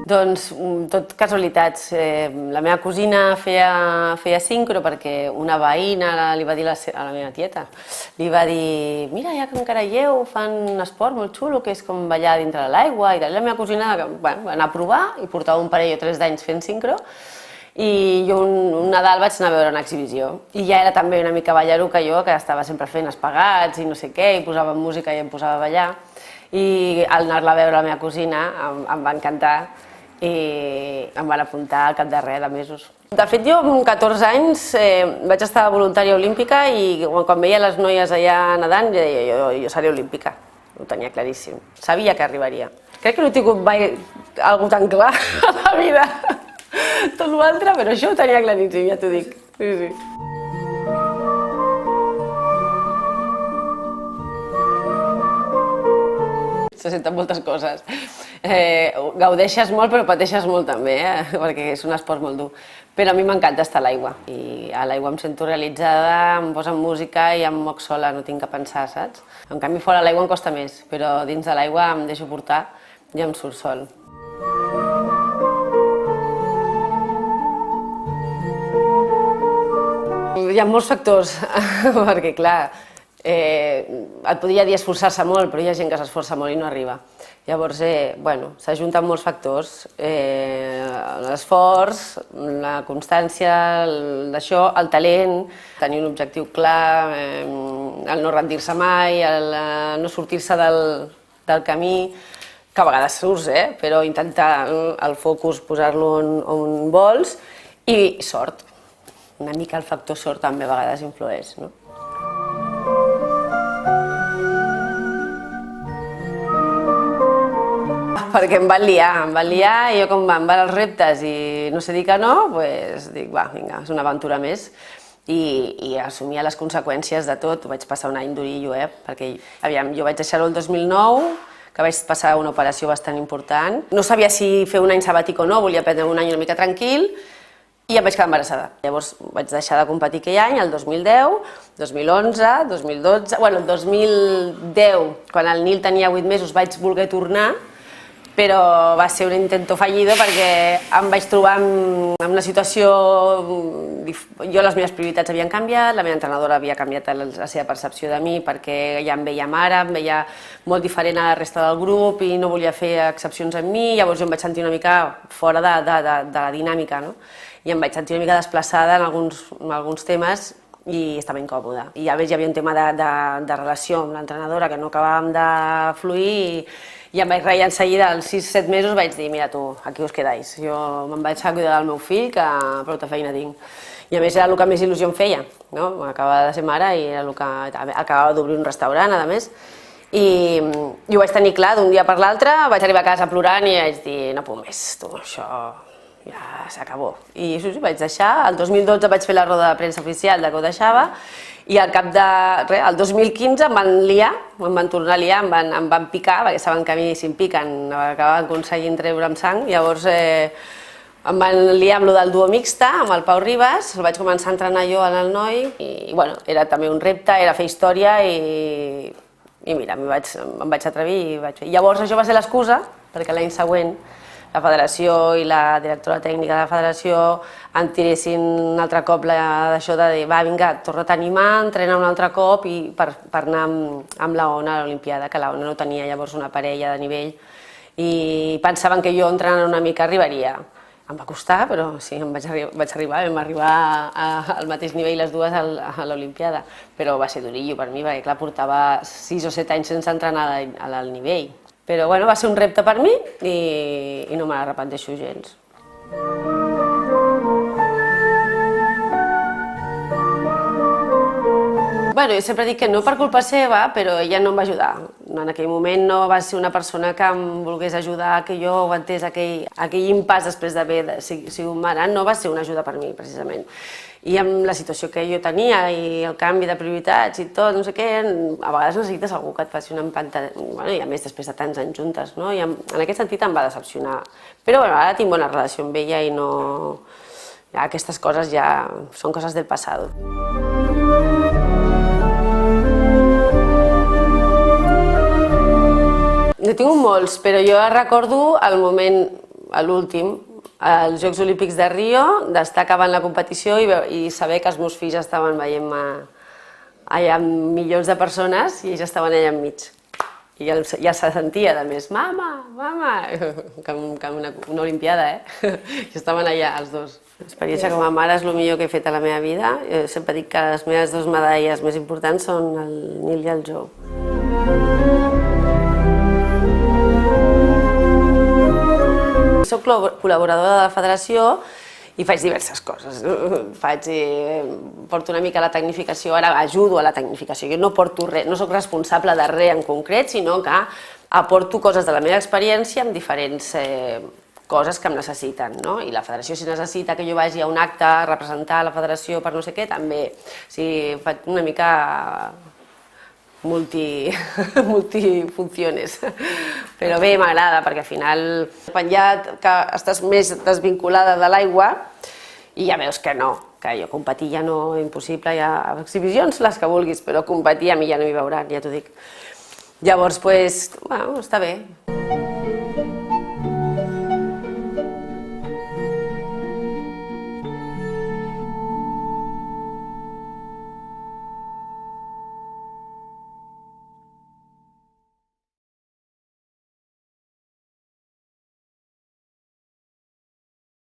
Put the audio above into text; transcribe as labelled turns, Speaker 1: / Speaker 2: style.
Speaker 1: Doncs tot casualitats. La meva cosina feia sincro perquè una veïna li va dir a la meva tieta, li va dir, mira, ja que encara hi heu, fan un esport molt xulo que és com ballar dintre de l'aigua i tal. La meva cosina va anar a provar i portava un parell o 3 d'anys fent sincro i jo un Nadal vaig anar a veure una exhibició i ja era també una mica ballaruca jo, que estava sempre fent espagats i no sé què, i posava música i em posava a ballar, i al anar-la a veure la meva cosina em va encantar i em van apuntar al cap de res, de mesos. De fet, jo amb 14 anys vaig estar voluntària olímpica i quan veia les noies allà nedant jo deia, jo seré olímpica, ho tenia claríssim, sabia que arribaria. Crec que no he tingut mai alguna tan clar a la vida, tot l'altre, però això ho tenia claríssim, ja t'ho dic. Sí, sí. Se senten moltes coses. Gaudeixes molt però pateixes molt també, perquè és un esport molt dur. Però a mi m'encanta estar a l'aigua i a l'aigua em sento realitzada, em posen música i em moc sola, no tinc que pensar, saps? En canvi fora l'aigua em costa més, però dins de l'aigua em deixo portar i em surt sol. Hi ha molts factors, perquè clar, et podria dir esforçar-se molt, però hi ha gent que s'esforça molt i no arriba. Llavors, bueno, s'ajunten molts factors, l'esforç, la constància, d'això, el talent, tenir un objectiu clar, el no rendir-se mai, el no sortir-se del camí, que a vegades surts, però intentar el focus posar-lo on vols, i sort. Una mica el factor sort també a vegades influeix, no? Perquè em van liar i jo com em van els reptes i no sé dir que no, doncs dic, va, vinga, és una aventura més. I assumia les conseqüències de tot, vaig passar un any durillo, perquè, aviam, jo vaig deixar-ho el 2009, que vaig passar una operació bastant important. No sabia si fer un any sabàtic o no, volia prendre un any una mica tranquil, i em vaig quedar embarassada. Llavors vaig deixar de competir aquell any, el 2010, 2011, 2012... Bueno, el 2010, quan el Nil tenia 8 mesos, vaig voler tornar, però va ser un intento fallido perquè em vaig trobar en una situació... Jo les meves prioritats havien canviat, la meva entrenadora havia canviat la seva percepció de mi perquè ja em veia mare, em veia molt diferent a la resta del grup i no volia fer excepcions en mi, llavors jo em vaig sentir una mica fora de la dinàmica, no? I em vaig sentir una mica desplaçada en alguns temes i estava incòmoda. I a més hi havia un tema de relació amb l'entrenadora que no acabàvem de fluir i em vaig reir en seguida, als 6-7 mesos vaig dir, mira tu, aquí us quedais. Jo me'n vaig a cuidar del meu fill, que prou feina tinc. I a més era el que més il·lusió em feia, no? Acabava de ser mare i era el que acabava d'obrir un restaurant, a més. I ho vaig tenir clar d'un dia per l'altre, vaig arribar a casa plorant i vaig dir, no puc més, tu, això ja s'acabó. I sí, vaig deixar, el 2012 vaig fer la roda de premsa oficial que ho deixava i al cap de res, el 2015 em van liar, em van tornar a liar, em van picar, perquè saben que a mi si em piquen acabaven aconseguint treure'm sang, llavors em van liar amb lo del duo mixta, amb el Pau Ribas, el vaig començar a entrenar jo en el noi i bueno, era també un repte, era fer història i mira, em vaig atrevir i vaig fer. Llavors això va ser l'excusa perquè l'any següent la federació i la directora tècnica de la federació em tiressin un altre cop d'això de dir, va, vinga, torna't a animar, entrena un altre cop i per anar amb la Ona a l'Olimpiada, que la Ona no tenia llavors una parella de nivell i pensaven que jo entrenant una mica arribaria. Em va costar, però sí, vaig arribar, vam arribar al mateix nivell les dues a l'Olimpiada, però va ser durillo per mi, perquè clar, portava 6 o 7 anys sense entrenar al nivell. Però bueno, va ser un repte per mi i no me n'arrepenteixo gens. Bueno, jo sempre dic que no per culpa seva, però ella no em va ajudar. en aquell moment no va ser una persona que em volgués ajudar, que jo aguantés aquell impàs després d'haver sigut mare, no va ser una ajuda per mi, precisament. I amb la situació que jo tenia i el canvi de prioritats i tot, no sé què, a vegades necessites algú que et faci una empenta, bueno, i a més després de tants anys juntes, no? I en aquest sentit em va decepcionar. Però bueno, ara tinc bona relació amb ella i no... Ja, aquestes coses ja són coses del passat. Ne tinc molts, però jo recordo el moment, a l'últim, als Jocs Olímpics de Rio, d'estar acabant la competició i saber que els meus fills estaven veient-me allà amb milions de persones i ells estaven allà enmig. I ja se sentia, a més, mama, mama, com una olimpiada, I estaven allà els dos. L'experiència com a mare és el millor que he fet a la meva vida. Jo sempre dic que les meves 2 medalles més importants són el Nil i el Joe. Soc col·laboradora de la federació i faig diverses coses. Porto una mica la tecnificació, ara ajudo a la tecnificació. Jo no porto res, no soc responsable de res en concret, sinó que aporto coses de la meva experiència amb diferents coses que em necessiten, no? I la federació, si necessita que jo vagi a un acte a representar la federació per no sé què, també. O sigui, faig una mica multifunciones. Però bé, m'agrada, perquè al final, quan ja estàs més desvinculada de l'aigua, i ja veus que no, que jo competir ja no, impossible, hi ha exhibicions, les que vulguis, però competir a mi ja no m'hi veuran, ja t'ho dic. Llavors, doncs, bueno, està bé.